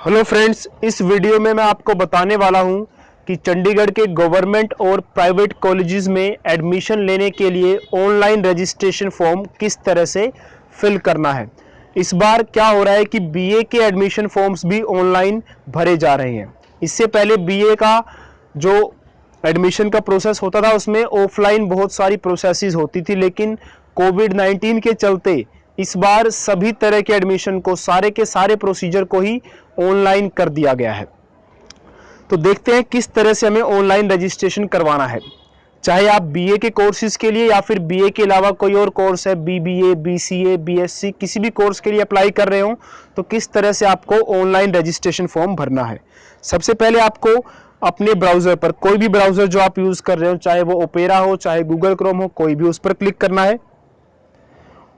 Hello friends, इस video में मैं आपको बताने वाला हूं कि चंडीगढ़ के गवर्नमेंट और प्राइवेट कॉलेजेस में एडमिशन लेने के लिए ऑनलाइन रजिस्ट्रेशन फॉर्म किस तरह से फिल करना है। इस बार क्या हो रहा है कि बीए के एडमिशन फॉर्म्स भी ऑनलाइन भरे जा रहे हैं। इससे पहले बीए का जो एडमिशन का प्रोसेस होता था उसमें ऑफलाइन बहुत सारी प्रोसेसेस होती थी, लेकिन कोविड-19 के चलते इस बार सभी तरह के एडमिशन को, सारे के सारे प्रोसीजर को ही ऑनलाइन कर दिया गया है। तो देखते हैं किस तरह से हमें ऑनलाइन रजिस्ट्रेशन करवाना है। चाहे आप बीए के कोर्सेज के लिए या फिर बीए के अलावा कोई और कोर्स है, बीबीए, बीसीए, बीएससी, किसी भी कोर्स के लिए अप्लाई कर रहे हो, तो किस तरह से आपको ऑनलाइन रजिस्ट्रेशन फॉर्म भरना है। सबसे पहले आपको अपने ब्राउज़र पर, कोई भी ब्राउज़र जो आप यूज़ कर रहे हो, चाहे वो ओपेरा हो, चाहे गूगल क्रोम हो, कोई भी, उस पर क्लिक करना है।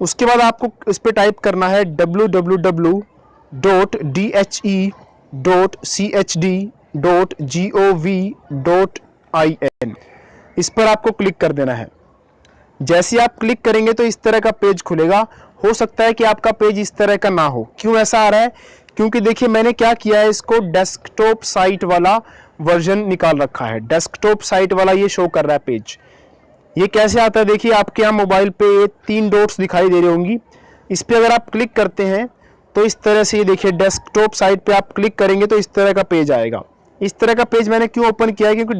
उसके बाद आपको इस पर टाइप करना है www.dhe.chd.gov.in। इस पर आपको क्लिक कर देना है। जैसे आप क्लिक करेंगे तो इस तरह का पेज खुलेगा। हो सकता है कि आपका पेज इस तरह का ना हो। क्यों ऐसा आ रहा है? क्योंकि देखिए मैंने क्या किया है, इसको डेस्कटॉप साइट वाला वर्जन निकाल रखा है। डेस्कटॉप साइट वाला ये शो कर रहा है पेज। ये कैसे आता है? देखिए आपके यहाँ मोबाइल पे ये 3 डॉट्स दिखाई दे रही होंगी। इस पर अगर आप क्लिक करते हैं तो इस तरह से, ये देखिए डेस्कटॉप साइट पे आप क्लिक करेंगे तो इस तरह का पेज आएगा। इस तरह का पेज मैंने क्यों ओपन किया है? क्योंकि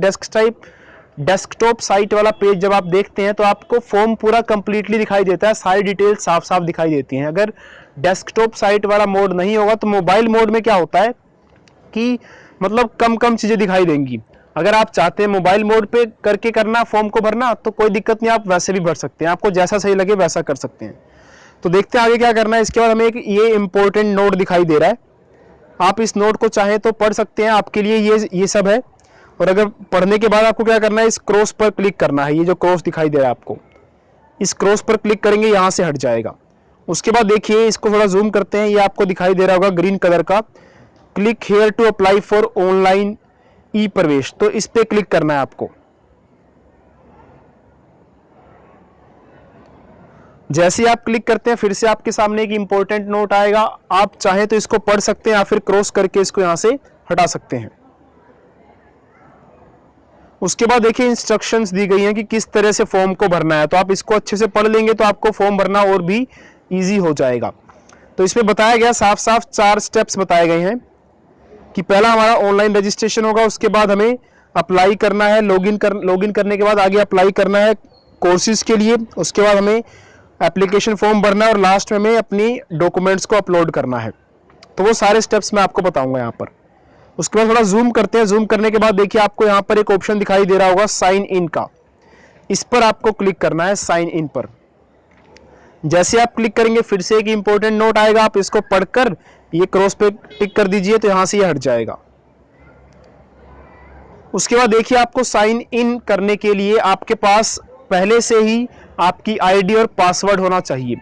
डेस्कटॉप साइट वाला पेज जब आप देखते हैं तो आपको फॉर्म पूरा कंप्लीटली दिखाई देता है, सारी डिटेल्स साफ साफ दिखाई देती हैं। अगर डेस्कटॉप साइट वाला मोड नहीं होगा तो मोबाइल मोड में क्या होता है कि मतलब कम कम चीज़ें दिखाई देंगी। अगर आप चाहते हैं मोबाइल मोड पे करके करना फॉर्म को भरना, तो कोई दिक्कत नहीं, आप वैसे भी भर सकते हैं। आपको जैसा सही लगे वैसा कर सकते हैं। तो देखते हैं आगे क्या करना है। इसके बाद हमें एक ये इंपॉर्टेंट नोट दिखाई दे रहा है। आप इस नोट को चाहें तो पढ़ सकते हैं, आपके लिए ये सब है। और अगर पढ़ने के बाद आपको क्या करना है, इस क्रॉस पर क्लिक करना है। ये जो क्रॉस दिखाई दे रहा है आपको, इस क्रॉस पर क्लिक करेंगे, यहाँ से हट जाएगा। उसके बाद देखिए इसको थोड़ा जूम करते हैं, ये आपको दिखाई दे रहा होगा ग्रीन कलर का, click here to apply for online e Pravesh. तो इस पे क्लिक करना है आपको। जैसे ही आप क्लिक करते हैं फिर से आपके सामने एक इंपॉर्टेंट नोट आएगा। आप चाहे तो इसको पढ़ सकते हैं या फिर क्रॉस करके इसको यहां से हटा सकते हैं। उसके बाद देखिए इंस्ट्रक्शंस दी गई हैं कि किस तरह से फॉर्म को भरना है। तो आप इसको अच्छे से पढ़ लेंगे तो आपको फॉर्म भरना और भी ईजी हो जाएगा। तो इसमें बताया गया, साफ साफ 4 स्टेप्स बताए गए हैं कि पहला हमारा ऑनलाइन रजिस्ट्रेशन होगा, उसके बाद हमें अप्लाई करना है, लॉगिन करने के बाद आगे अप्लाई करना है कोर्सेज के लिए, उसके बाद हमें एप्लीकेशन फॉर्म भरना है और लास्ट में हमें अपनी डॉक्यूमेंट्स को अपलोड करना है। तो वो सारे स्टेप्स मैं आपको बताऊंगा यहाँ पर। उसके बाद थोड़ा जूम करते हैं। जूम करने के बाद देखिए आपको यहाँ पर एक ऑप्शन दिखाई दे रहा होगा साइन इन का। इस पर आपको क्लिक करना है, साइन इन पर। जैसे आप क्लिक करेंगे फिर से एक इंपॉर्टेंट नोट आएगा, आप इसको पढ़कर ये क्रॉस पे टिक कर दीजिए तो यहां से ये हट जाएगा। उसके बाद देखिए आपको साइन इन करने के लिए आपके पास पहले से ही आपकी आईडी और पासवर्ड होना चाहिए,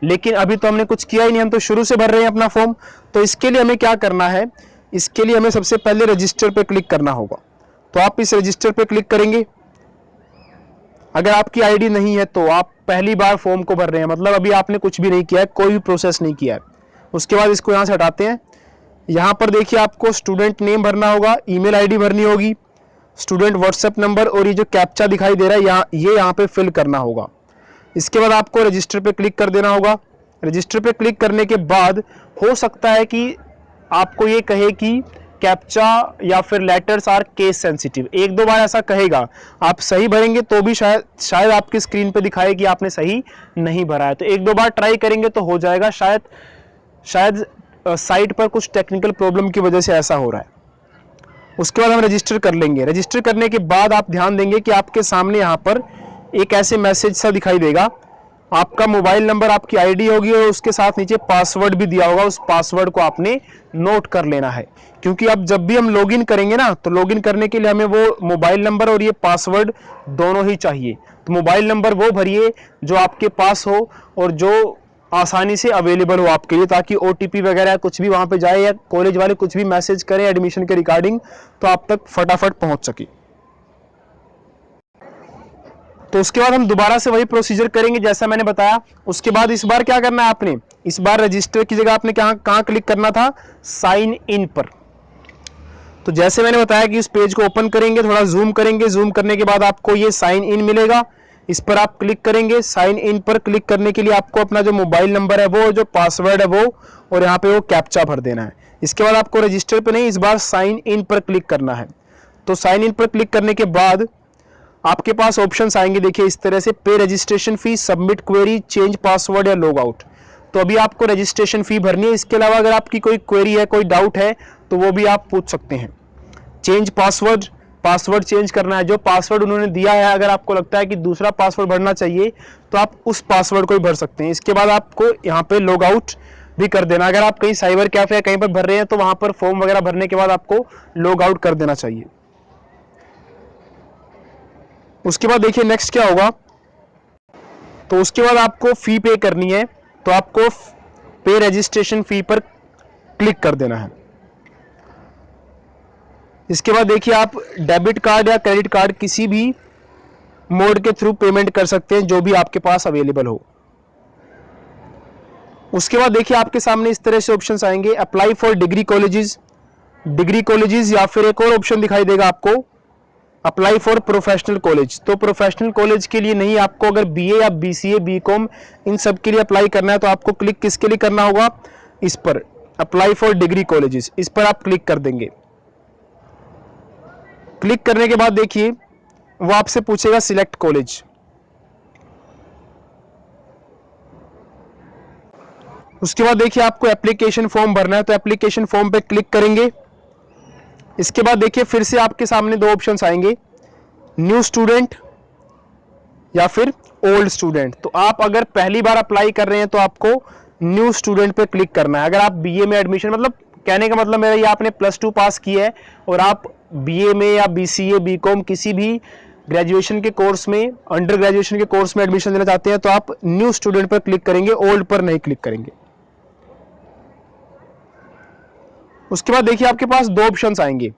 लेकिन अभी तो हमने कुछ किया ही नहीं, हम तो शुरू से भर रहे हैं अपना फॉर्म। तो इसके लिए हमें क्या करना है, इसके लिए हमें सबसे पहले रजिस्टर पे क्लिक करना होगा। तो आप इस रजिस्टर पे क्लिक करेंगे। अगर आपकी आईडी नहीं है तो आप पहली बार फॉर्म को भर रहे हैं, मतलब अभी आपने कुछ भी नहीं किया है, कोई भी प्रोसेस नहीं किया है। उसके बाद इसको यहाँ से हटाते हैं। यहाँ पर देखिए आपको स्टूडेंट नेम भरना होगा, ईमेल आईडी भरनी होगी, स्टूडेंट व्हाट्सएप नंबर, और ये जो कैप्चा दिखाई दे रहा है ये यहाँ पे फिल करना होगा। इसके बाद आपको रजिस्टर पे क्लिक कर देना होगा। रजिस्टर पे क्लिक करने के बाद हो सकता है कि आपको ये कहे कि कैप्चा या फिर लेटर्स आर केस सेंसिटिव, 1-2 बार ऐसा कहेगा। आप सही भरेंगे तो भी शायद आपकी स्क्रीन पे दिखाए कि आपने सही नहीं भरा है। तो 1-2 बार ट्राई करेंगे तो हो जाएगा। शायद साइट पर कुछ टेक्निकल प्रॉब्लम की वजह से ऐसा हो रहा है। उसके बाद हम रजिस्टर कर लेंगे। रजिस्टर करने के बाद आप ध्यान देंगे कि आपके सामने यहाँ पर एक ऐसे मैसेज सा दिखाई देगा, आपका मोबाइल नंबर, आपकी आईडी होगी और उसके साथ नीचे पासवर्ड भी दिया होगा। उस पासवर्ड को आपने नोट कर लेना है, क्योंकि अब जब भी हम लॉगिन करेंगे ना, तो लॉगिन करने के लिए हमें वो मोबाइल नंबर और ये पासवर्ड दोनों ही चाहिए। तो मोबाइल नंबर वो भरिए जो आपके पास हो और जो आसानी से अवेलेबल हो आपके लिए, ताकि ओटीपी वगैरह कुछ भी वहाँ पे जाए या कॉलेज वाले कुछ भी मैसेज करें एडमिशन के रिगार्डिंग तो आप तक फटाफट पहुँच सके। तो उसके बाद हम दोबारा से वही प्रोसीजर करेंगे जैसा मैंने बताया। उसके बाद इस बार क्या करना है आपने, इस बार रजिस्टर की जगह आपने कहां क्लिक करना था, साइन इन पर। तो जैसे मैंने बताया कि इस पेज को ओपन करेंगे, थोड़ा जूम करेंगे, जूम करने के बाद आपको ये साइन इन मिलेगा, इस पर आप क्लिक करेंगे। साइन इन पर क्लिक करने के लिए आपको अपना जो मोबाइल नंबर है वो, जो पासवर्ड है वो, और यहाँ पे वो कैप्चा भर देना है। इसके बाद आपको रजिस्टर पे नहीं, इस बार साइन इन पर क्लिक करना है। तो साइन इन पर क्लिक करने के बाद आपके पास ऑप्शंस आएंगे, देखिए इस तरह से, पे registration fee, submit query, change password या लॉग आउट। तो अभी आपको रजिस्ट्रेशन फी भरनी है। इसके अलावा अगर आपकी कोई क्वेरी है, कोई डाउट है, तो वो भी आप पूछ सकते हैं। चेंज पासवर्ड, पासवर्ड चेंज करना है, जो पासवर्ड उन्होंने दिया है अगर आपको लगता है कि दूसरा पासवर्ड भरना चाहिए तो आप उस पासवर्ड को ही भर सकते हैं। इसके बाद आपको यहाँ पे लॉग आउट भी कर देना। अगर आप कहीं साइबर कैफे या कहीं पर भर रहे हैं तो वहां पर फॉर्म वगैरह भरने के बाद आपको लॉग आउट कर देना चाहिए। उसके बाद देखिए नेक्स्ट क्या होगा, तो उसके बाद आपको फी पे करनी है, तो आपको पे रजिस्ट्रेशन फी पर क्लिक कर देना है। इसके बाद देखिए आप डेबिट कार्ड या क्रेडिट कार्ड किसी भी मोड के थ्रू पेमेंट कर सकते हैं जो भी आपके पास अवेलेबल हो। उसके बाद देखिए आपके सामने इस तरह से ऑप्शंस आएंगे, apply for degree colleges, degree colleges, या फिर एक और ऑप्शन दिखाई देगा आपको, अप्लाई फॉर प्रोफेशनल कॉलेज। तो प्रोफेशनल कॉलेज के लिए नहीं, आपको अगर बीए या बीसीए, बीकॉम, इन सब के लिए अप्लाई करना है तो आपको क्लिक किसके लिए करना होगा, इस पर, अप्लाई फॉर डिग्री कॉलेजेस, इस पर आप क्लिक कर देंगे। क्लिक करने के बाद देखिए वो आपसे पूछेगा सिलेक्ट कॉलेज। उसके बाद देखिए आपको एप्लीकेशन फॉर्म भरना है, तो एप्लीकेशन फॉर्म पे क्लिक करेंगे। इसके बाद देखिए फिर से आपके सामने दो ऑप्शंस आएंगे, न्यू स्टूडेंट या फिर ओल्ड स्टूडेंट। तो आप अगर पहली बार अप्लाई कर रहे हैं तो आपको न्यू स्टूडेंट पे क्लिक करना है। अगर आप बीए में एडमिशन, मतलब कहने का मतलब मेरा ये, आपने +2 पास किया है और आप बीए में या बीसीए, बीकॉम, किसी भी ग्रेजुएशन के कोर्स में, अंडर ग्रेजुएशन के कोर्स में एडमिशन लेना चाहते हैं तो आप न्यू स्टूडेंट पर क्लिक करेंगे, ओल्ड पर नहीं क्लिक करेंगे। उसके बाद देखिए आपके पास दो ऑप्शंस आएंगे,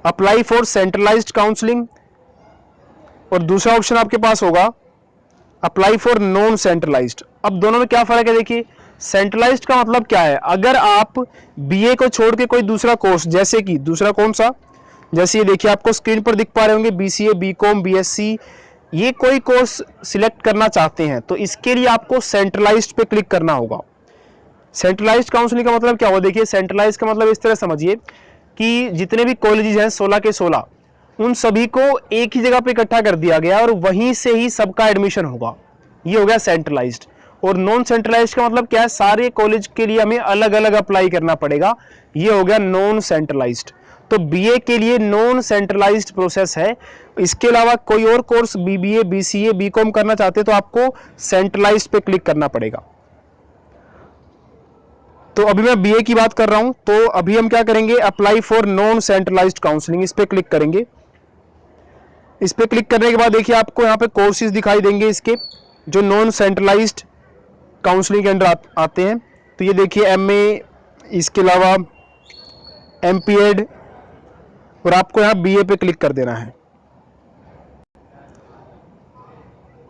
अप्लाई फॉर सेंट्रलाइज्ड काउंसलिंग, और दूसरा ऑप्शन आपके पास होगा अप्लाई फॉर नॉन सेंट्रलाइज्ड। अब दोनों में क्या फर्क है, देखिए सेंट्रलाइज्ड का मतलब क्या है, अगर आप बीए को छोड़ के कोई दूसरा कोर्स, जैसे कि दूसरा कौन सा, जैसे ये देखिए आपको स्क्रीन पर दिख पा रहे होंगे, बीसीए, बीकॉम, बीएससी, ये कोई कोर्स सिलेक्ट करना चाहते हैं तो इसके लिए आपको सेंट्रलाइज्ड पे क्लिक करना होगा। सेंट्रलाइज्ड काउंसलिंग का मतलब क्या हुआ, देखिए सेंट्रलाइज्ड का मतलब इस तरह समझिए कि जितने भी कॉलेजेस हैं 16 के 16, उन सभी को एक ही जगह पे इकट्ठा कर दिया गया और वहीं से ही सबका एडमिशन होगा, ये हो गया सेंट्रलाइज्ड। और नॉन सेंट्रलाइज्ड का मतलब क्या है, सारे कॉलेज के लिए हमें अलग अलग अप्लाई करना पड़ेगा, ये हो गया नॉन सेंट्रलाइज्ड। तो बीए के लिए नॉन सेंट्रलाइज्ड प्रोसेस है। इसके अलावा कोई और कोर्स बीबीए, बीसीए, बीकॉम करना चाहते हैं तो आपको सेंट्रलाइज्ड पे क्लिक करना पड़ेगा। तो अभी मैं बीए की बात कर रहा हूं, तो अभी हम क्या करेंगे, apply for non centralised counselling, इस पे क्लिक करेंगे। इस पे क्लिक करने के बाद देखिए आपको यहाँ पे कोर्सेज दिखाई देंगे इसके, जो नॉन सेंट्रलाइज्ड काउंसलिंग के अंडर आते हैं। तो ये देखिए एमए, इसके अलावा एमपीएड, और आपको यहाँ बीए पे क्लिक कर देना है।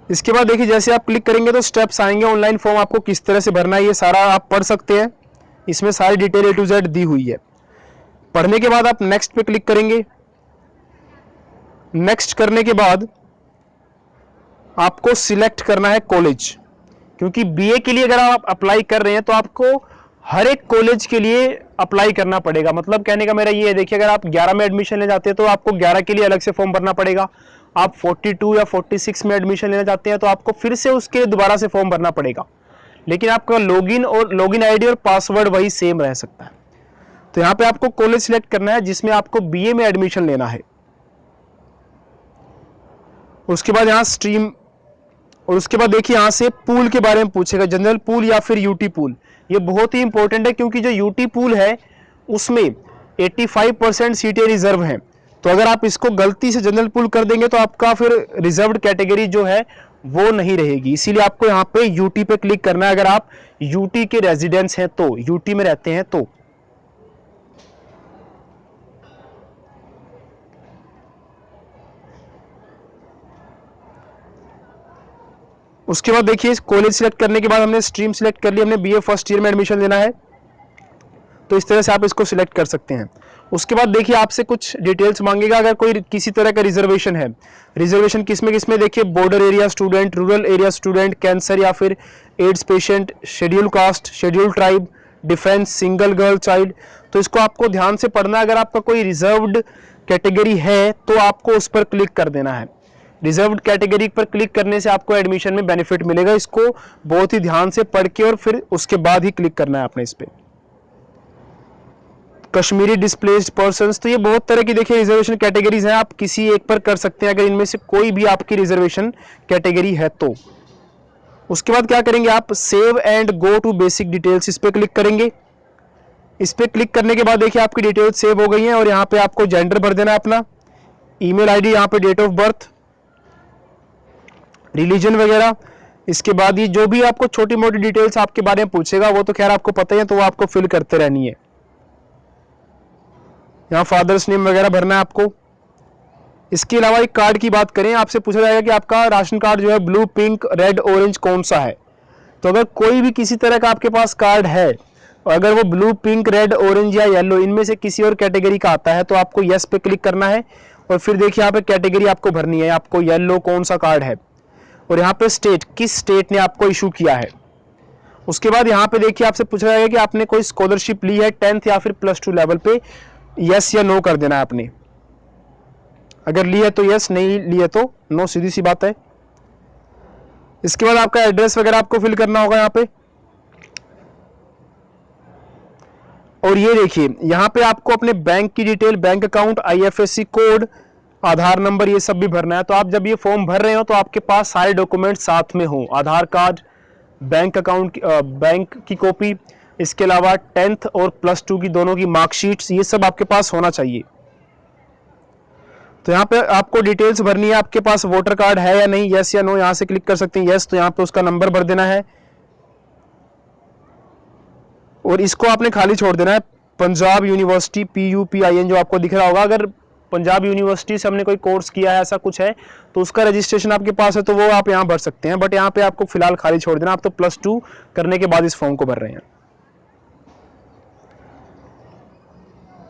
इसके बाद देखिए जैसे आप क्लिक करेंगे तो स्टेप्स आएंगे, ऑनलाइन फॉर्म आपको किस तरह से भरना है ये सारा आप पढ़ सकते हैं, इसमें सारी डिटेल A to Z दी हुई है। पढ़ने के बाद आप नेक्स्ट पे क्लिक करेंगे। नेक्स्ट करने के बाद आपको सिलेक्ट करना है कॉलेज, क्योंकि बीए के लिए अगर आप अप्लाई कर रहे हैं तो आपको हर एक कॉलेज के लिए अप्लाई करना पड़ेगा। मतलब कहने का मेरा ये है, देखिए अगर आप 11 में एडमिशन लेना चाहते हैं तो आपको 11 के लिए अलग से फॉर्म भरना पड़ेगा। आप 42 या 46 में एडमिशन लेना चाहते हैं तो आपको फिर से उसके लिए दोबारा से फॉर्म भरना पड़ेगा, लेकिन आपका लॉगिन आईडी और पासवर्ड वही सेम रह सकता है। तो यहाँ पे आपको कॉलेज सिलेक्ट करना है जिसमें आपको बीए में एडमिशन लेना है। उसके बाद यहाँ स्ट्रीम, और उसके बाद देखिए यहाँ से पूल के बारे में पूछेगा, जनरल पूल या फिर यूटी पूल। ये बहुत ही इंपॉर्टेंट है क्योंकि जो यूटी पूल है उसमें 85% सीटें रिजर्व हैं। तो अगर आप इसको गलती से जनरल पूल कर देंगे तो आपका फिर रिजर्व्ड कैटेगरी जो है वो नहीं रहेगी, इसीलिए आपको यहाँ पे यूटी पे क्लिक करना है अगर आप यूटी के रेजिडेंट्स हैं तो, यूटी में रहते हैं तो। उसके बाद देखिए कॉलेज सिलेक्ट करने के बाद हमने स्ट्रीम सिलेक्ट कर ली, हमने बीए फर्स्ट ईयर में एडमिशन लेना है, तो इस तरह से आप इसको सिलेक्ट कर सकते हैं। उसके बाद देखिए आपसे कुछ डिटेल्स मांगेगा, अगर कोई किसी तरह का रिजर्वेशन है, रिजर्वेशन किसमें किसमें, देखिए border area student, rural area student, cancer या फिर ads patient, schedule caste, schedule tribe, defence, single girl child, तो इसको आपको ध्यान से पढ़ना। अगर आपका कोई रिजर्व्ड कैटेगरी है तो आपको उस पर क्लिक कर देना है। रिजर्व्ड कैटेगरी पर क्लिक करने से आपको एडमिशन में बेनिफिट मिलेगा, इसको बहुत ही ध्यान से पढ़ के और फिर उसके बाद ही क्लिक करना है आपने इस पे। कश्मीरी डिस्प्लेस्ड पर्संस, तो ये बहुत तरह की देखिए रिजर्वेशन कैटेगरीज हैं, आप किसी एक पर कर सकते हैं अगर इनमें से कोई भी आपकी रिजर्वेशन कैटेगरी है तो। उसके बाद क्या करेंगे आप, save and go to basic details, इस पे क्लिक करेंगे। इस पे क्लिक करने के बाद देखिए आपकी डिटेल्स सेव हो गई हैं और यहाँ पे आपको जेंडर भर देना है अपना, ईमेल आईडी, यहाँ पे डेट ऑफ बर्थ, रिलीजन वगैरह। इसके बाद ये जो भी आपको छोटी मोटी डिटेल्स आपके बारे में पूछेगा वो तो खैर आपको पता ही है, तो वो आपको फिल करते रहनी है। यहाँ फादर्स नेम वगैरह भरना है आपको। इसके अलावा एक कार्ड की बात करें, आपसे पूछा जाएगा कि आपका राशन कार्ड जो है ब्लू, पिंक, रेड, ऑरेंज कौन सा है। तो अगर कोई भी किसी तरह का आपके पास कार्ड है और अगर वो ब्लू, पिंक, रेड, ऑरेंज या येलो इनमें से किसी और कैटेगरी का आता है तो आपको यस पे क्लिक करना है और फिर देखिए यहाँ पे कैटेगरी आपको भरनी है, आपको येलो कौन सा कार्ड है और यहाँ पे स्टेट, किस स्टेट ने आपको इशू किया है। उसके बाद यहाँ पे देखिए आपसे पूछा जाएगा कि आपने कोई स्कॉलरशिप ली है 10th या फिर +2 लेवल पे, यस या नो कर देना है आपने। अगर ली है तो यस, नहीं ली है तो नो, सीधी सी बात है। इसके बाद आपका एड्रेस वगैरह आपको फिल करना होगा यहाँ पे। और ये देखिए यहाँ पे आपको अपने बैंक की detail, bank account, IFSC code, Aadhaar number, ये सब भी भरना है। तो आप जब ये फॉर्म भर रहे हो तो आपके पास सारे डॉक्यूमेंट साथ में हो, आधार कार्ड, बैंक अकाउंट, बैंक की कॉपी, इसके अलावा 10th और +2 की दोनों की मार्कशीट्स, ये सब आपके पास होना चाहिए। तो यहाँ पे आपको डिटेल्स भरनी है, आपके पास वोटर कार्ड है या नहीं, यस या नो, यहाँ से क्लिक कर सकते हैं यस, तो यहाँ पे उसका नंबर भर देना है और इसको आपने खाली छोड़ देना है। पंजाब यूनिवर्सिटी PUPIN जो आपको दिख रहा होगा, अगर पंजाब यूनिवर्सिटी से हमने कोई कोर्स किया है ऐसा कुछ है तो उसका रजिस्ट्रेशन आपके पास है तो वो आप यहाँ भर सकते हैं, बट यहाँ पे आपको फिलहाल खाली छोड़ देना, आप तो +2 करने के बाद इस फॉर्म को भर रहे हैं।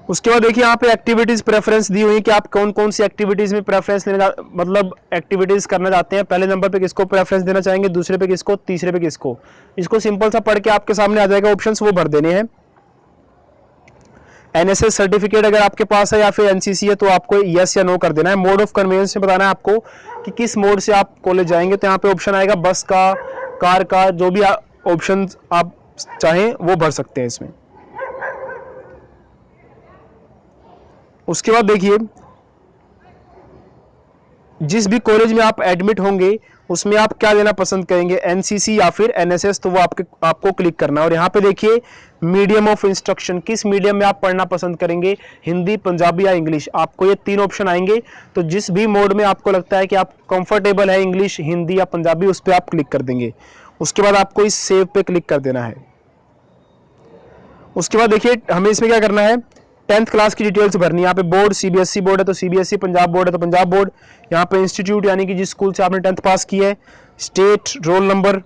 उसके बाद देखिए यहाँ पे एक्टिविटीज प्रेफरेंस दी हुई है कि आप कौन कौन सी एक्टिविटीज में प्रेफरेंस लेना, मतलब एक्टिविटीज करना चाहते हैं। पहले नंबर पे किसको प्रेफरेंस देना चाहेंगे, दूसरे पे किसको, तीसरे पे किसको। इसको सिंपल सा पढ़ के आपके सामने आ जाएगा ऑप्शंस, वो भर देने हैं। NSS सर्टिफिकेट अगर आपके पास है या फिर NCC है तो आपको यस या नो कर देना है। मोड ऑफ कन्वेंस में बताना है आपको कि किस मोड से आप कॉलेज जाएंगे, तो यहाँ पे ऑप्शन आएगा बस का, कार का, जो भी ऑप्शन आप चाहें वो भर सकते हैं इसमें। उसके बाद देखिए जिस भी कॉलेज में आप एडमिट होंगे उसमें आप क्या लेना पसंद करेंगे, NCC या फिर NSS, तो वो आपको क्लिक करना है। और यहाँ पे देखिए मीडियम ऑफ इंस्ट्रक्शन, किस मीडियम में आप पढ़ना पसंद करेंगे, हिंदी, पंजाबी या इंग्लिश, आपको ये 3 ऑप्शन आएंगे। तो जिस भी मोड में आपको लगता है कि आप कंफर्टेबल है, इंग्लिश, हिंदी या पंजाबी, उस पर आप क्लिक कर देंगे। उसके बाद आपको इस सेव पे क्लिक कर देना है। उसके बाद देखिए हमें इसमें क्या करना है, 10th क्लास की डिटेल्स भरनी है। यहाँ पे बोर्ड, CBSE बोर्ड है तो CBSE, पंजाब बोर्ड है तो पंजाब बोर्ड, यहाँ पे इंस्टीट्यूट यानी कि जिस स्कूल से आपने 10th पास की है, स्टेट, रोल नंबर,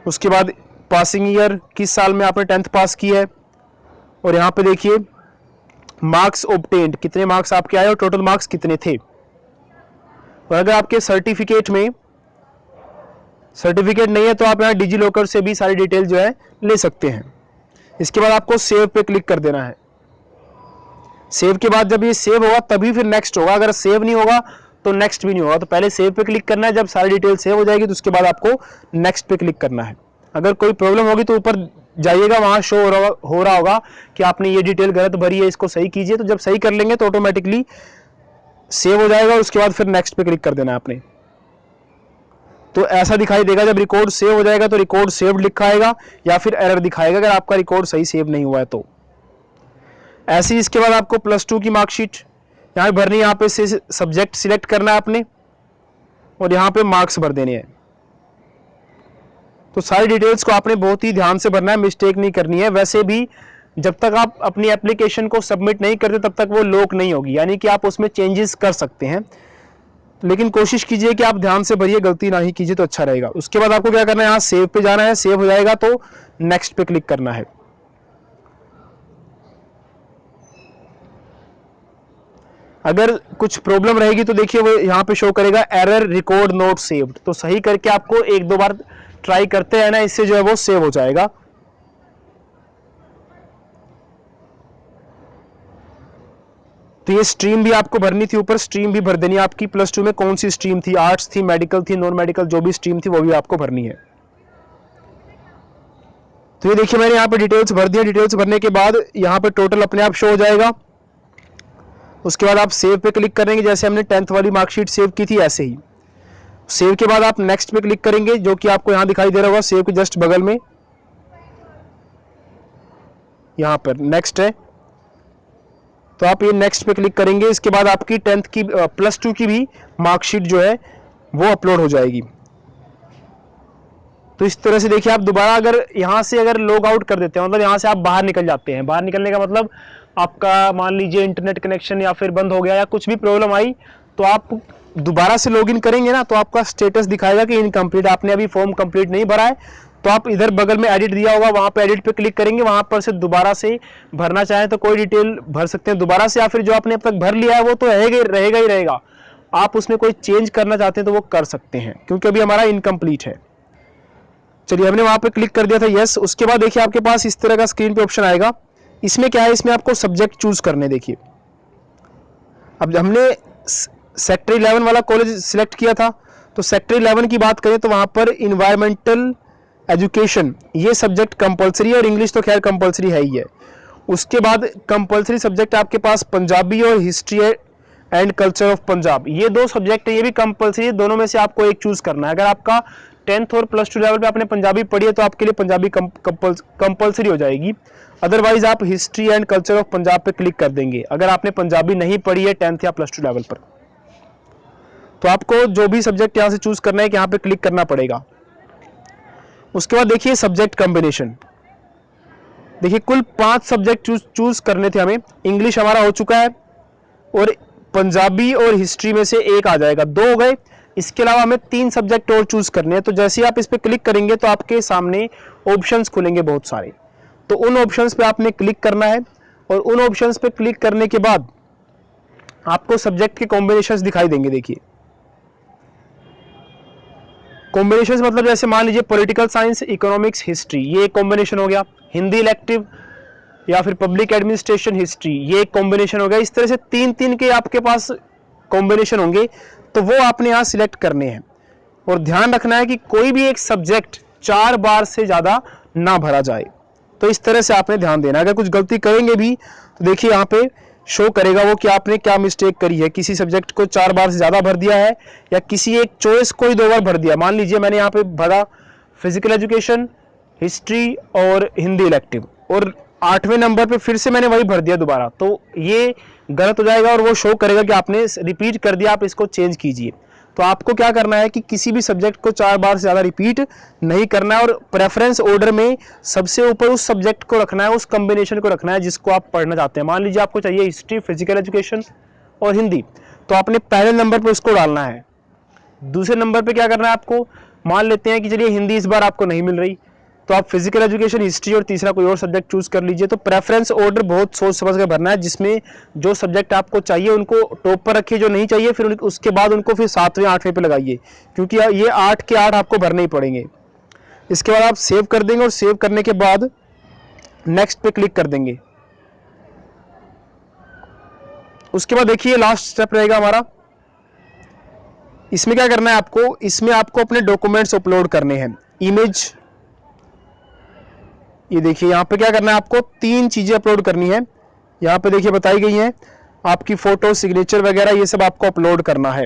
उसके बाद पासिंग ईयर, किस साल में आपने 10th पास की है, और यहाँ पे देखिए मार्क्स ऑब्टेन्ड, कितने मार्क्स आपके आए और टोटल मार्क्स कितने थे। और अगर आपके सर्टिफिकेट में सर्टिफिकेट नहीं है तो आप यहाँ डिजी लॉकर से भी सारी डिटेल जो है ले सकते हैं। इसके बाद आपको सेव पे क्लिक कर देना है। सेव के बाद जब ये सेव होगा तभी फिर नेक्स्ट होगा, अगर सेव नहीं होगा तो नेक्स्ट भी नहीं होगा। तो पहले सेव पे क्लिक करना है, जब सारी डिटेल सेव हो जाएगी तो उसके बाद आपको नेक्स्ट पे क्लिक करना है। अगर कोई प्रॉब्लम होगी तो ऊपर जाइएगा, वहां शो हो रहा होगा कि आपने ये डिटेल गलत भरी है, इसको सही कीजिए। तो जब सही कर लेंगे तो ऑटोमेटिकली सेव हो जाएगा, उसके बाद फिर नेक्स्ट पे क्लिक कर देना है आपने। तो ऐसा दिखाई देगा, जब रिकॉर्ड सेव हो जाएगा तो रिकॉर्ड सेव्ड लिखा आएगा या फिर एरर दिखाएगा अगर आपका रिकॉर्ड सही सेव नहीं हुआ है तो। ऐसे ही इसके बाद आपको +2 की मार्कशीट यहाँ भरनी है, यहाँ पे से सब्जेक्ट सिलेक्ट करना है आपने और यहाँ पे मार्क्स भर देने हैं। तो सारी डिटेल्स को आपने बहुत ही ध्यान से भरना है, मिस्टेक नहीं करनी है। वैसे भी जब तक आप अपनी एप्लीकेशन को सबमिट नहीं करते तब तक वो लॉक नहीं होगी, यानी कि आप उसमें चेंजेस कर सकते हैं। लेकिन कोशिश कीजिए कि आप ध्यान से भरिए, गलती ना ही कीजिए तो अच्छा रहेगा। उसके बाद आपको क्या करना है, यहाँ सेव पे जाना है, सेव हो जाएगा तो नेक्स्ट पे क्लिक करना है। अगर कुछ प्रॉब्लम रहेगी तो देखिए वो यहाँ पे शो करेगा एरर रिकॉर्ड नोट सेव्ड, तो सही करके आपको एक दो बार ट्राई करते रहना, इससे जो है वो सेव हो जाएगा। तो ये स्ट्रीम भी आपको भरनी थी, ऊपर स्ट्रीम भी भर देनी है आपकी, +2 में कौन सी स्ट्रीम थी, आर्ट्स थी, मेडिकल थी, नॉन मेडिकल, जो भी स्ट्रीम थी वो भी आपको भरनी है। तो ये देखिए मैंने यहाँ पे डिटेल्स भर दिया, डिटेल्स भरने के बाद यहाँ पे टोटल अपने आप शो हो जाएगा। उसके बाद आप सेव पे क्लिक करेंगे, जैसे हमने 10th वाली मार्कशीट सेव की थी ऐसे ही। सेव के बाद आप नेक्स्ट पे क्लिक करेंगे, जो कि आपको यहाँ दिखाई दे रहा होगा सेव के जस्ट बगल में, यहाँ पर नेक्स्ट है, तो आप ये नेक्स्ट पे क्लिक करेंगे। इसके बाद आपकी 10th की +2 की भी मार्कशीट जो है वो अपलोड हो जाएगी। तो इस तरह से देखिए आप दोबारा अगर यहाँ से अगर लॉग आउट कर देते हैं, मतलब यहाँ से आप बाहर निकल जाते हैं, बाहर निकलने का मतलब आपका मान लीजिए इंटरनेट कनेक्शन या फिर बंद हो गया या कुछ भी प्रॉब्लम आई, तो आप दोबारा से लॉगिन करेंगे ना, तो आपका स्टेटस दिखाएगा कि इनकम्प्लीट, आपने अभी फॉर्म कंप्लीट नहीं भरा है। तो आप इधर बगल में एडिट दिया होगा, वहाँ पे एडिट पे क्लिक करेंगे, वहाँ पर से दोबारा से भरना चाहें तो कोई डिटेल भर सकते हैं दोबारा से, या फिर जो आपने अब तक भर लिया है वो तो रहेगा ही रहेगा। आप उसमें कोई चेंज करना चाहते हैं तो वो कर सकते हैं, क्योंकि अभी हमारा इनकम्प्लीट है। चलिए हमने वहाँ पे क्लिक कर दिया था, यस। उसके बाद देखिए आपके पास इस तरह का स्क्रीन पे ऑप्शन आएगा। इसमें क्या है, इसमें आपको सब्जेक्ट चूज करने, देखिए अब हमने सेक्टर 11 वाला कॉलेज सिलेक्ट किया था, तो सेक्टर 11 की बात करें तो वहाँ पर इन्वायरमेंटल एजुकेशन ये सब्जेक्ट कंपलसरी है, और इंग्लिश तो खैर कंपलसरी है ही है। उसके बाद कंपलसरी सब्जेक्ट आपके पास पंजाबी और history and culture of Punjab, ये 2 सब्जेक्ट है, ये भी कंपलसरी है। दोनों में से आपको एक चूज करना है। अगर आपका 10th और +2 लेवल पे आपने पंजाबी पढ़ी है तो आपके लिए पंजाबी कंपलसरी हो जाएगी। अदरवाइज आप history and culture of Punjab पे क्लिक कर देंगे अगर आपने पंजाबी नहीं पढ़ी है 10th या +2 लेवल पर। तो आपको जो भी सब्जेक्ट यहाँ से चूज करना है कि यहाँ पे क्लिक करना पड़ेगा। उसके बाद देखिए सब्जेक्ट कॉम्बिनेशन, देखिए कुल 5 सब्जेक्ट चूज करने थे हमें। इंग्लिश हमारा हो चुका है, और पंजाबी और हिस्ट्री में से एक आ जाएगा, 2 हो गए। इसके अलावा हमें 3 सब्जेक्ट और चूज करने हैं। तो जैसे ही आप इस पर क्लिक करेंगे तो आपके सामने ऑप्शंस खुलेंगे बहुत सारे, तो उन ऑप्शंस पे आपने क्लिक करना है, और उन ऑप्शंस पे क्लिक करने के बाद आपको सब्जेक्ट के कॉम्बिनेशंस दिखाई देंगे। देखिए कॉम्बिनेशंस मतलब जैसे मान लीजिए पॉलिटिकल साइंस, इकोनॉमिक्स, हिस्ट्री, ये एक कॉम्बिनेशन हो गया। हिंदी इलेक्टिव या फिर पब्लिक एडमिनिस्ट्रेशन, हिस्ट्री, ये एक कॉम्बिनेशन हो गया। इस तरह से 3-3 के आपके पास कॉम्बिनेशन होंगे, तो वो आपने यहाँ सिलेक्ट करने हैं। और ध्यान रखना है कि कोई भी एक सब्जेक्ट 4 बार से ज़्यादा ना भरा जाए। तो इस तरह से आपने ध्यान देना। अगर कुछ गलती करेंगे भी तो देखिए यहाँ पे शो करेगा वो कि आपने क्या मिस्टेक करी है, किसी सब्जेक्ट को 4 बार से ज़्यादा भर दिया है, या किसी एक चॉइस को ही 2 बार भर दिया। मान लीजिए मैंने यहाँ पे भरा फिजिकल एजुकेशन, हिस्ट्री और हिंदी इलेक्टिव, और 8वें नंबर पे फिर से मैंने वही भर दिया दोबारा, तो ये गलत हो जाएगा और वो शो करेगा कि आपने रिपीट कर दिया, आप इसको चेंज कीजिए। तो आपको क्या करना है कि किसी भी सब्जेक्ट को 4 बार से ज़्यादा रिपीट नहीं करना है, और प्रेफरेंस ऑर्डर में सबसे ऊपर उस सब्जेक्ट को रखना है, उस कॉम्बिनेशन को रखना है जिसको आप पढ़ना चाहते हैं। मान लीजिए आपको चाहिए हिस्ट्री, फिजिकल एजुकेशन और हिंदी, तो आपने पहले नंबर पर उसको डालना है। दूसरे नंबर पर क्या करना है आपको, मान लेते हैं कि चलिए हिंदी इस बार आपको नहीं मिल रही, तो आप फिजिकल एजुकेशन, हिस्ट्री और तीसरा कोई और सब्जेक्ट चूज कर लीजिए। तो प्रेफरेंस ऑर्डर बहुत सोच समझ कर भरना है, जिसमें जो सब्जेक्ट आपको चाहिए उनको टॉप पर रखिए, जो नहीं चाहिए फिर उसके बाद उनको फिर 7वें 8वें पे लगाइए, क्योंकि ये 8 के 8 आपको भरने ही पड़ेंगे। इसके बाद आप सेव कर देंगे, और सेव करने के बाद नेक्स्ट पे क्लिक कर देंगे। उसके बाद देखिए लास्ट स्टेप रहेगा हमारा। इसमें क्या करना है आपको, इसमें आपको अपने डॉक्यूमेंट्स अपलोड करने हैं। इमेज, ये देखिए यहाँ पे क्या करना है आपको, 3 चीजें अपलोड करनी है। यहाँ पे देखिए बताई गई हैं, आपकी फोटो, सिग्नेचर वगैरह, ये सब आपको अपलोड करना है।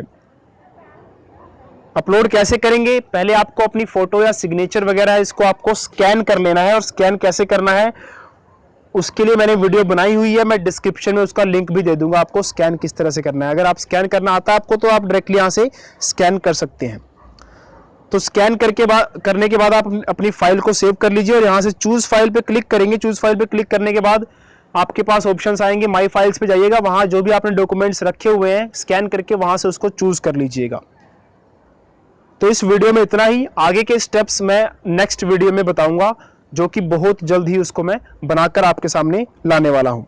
अपलोड कैसे करेंगे, पहले आपको अपनी फोटो या सिग्नेचर वगैरह इसको आपको स्कैन कर लेना है, और स्कैन कैसे करना है उसके लिए मैंने वीडियो बनाई हुई है, मैं डिस्क्रिप्शन में उसका लिंक भी दे दूंगा आपको, स्कैन किस तरह से करना है। अगर आप स्कैन करना आता है आपको तो आप डायरेक्टली यहाँ से स्कैन कर सकते हैं। तो स्कैन करने के बाद आप अपनी फाइल को सेव कर लीजिए, और यहाँ से चूज फाइल पे क्लिक करेंगे। चूज फाइल पे क्लिक करने के बाद आपके पास ऑप्शंस आएंगे, माई फाइल्स पे जाइएगा, वहां जो भी आपने डॉक्यूमेंट्स रखे हुए हैं स्कैन करके वहां से उसको चूज कर लीजिएगा। तो इस वीडियो में इतना ही, आगे के स्टेप्स मैं नेक्स्ट वीडियो में बताऊंगा, जो कि बहुत जल्द ही उसको मैं बनाकर आपके सामने लाने वाला हूं।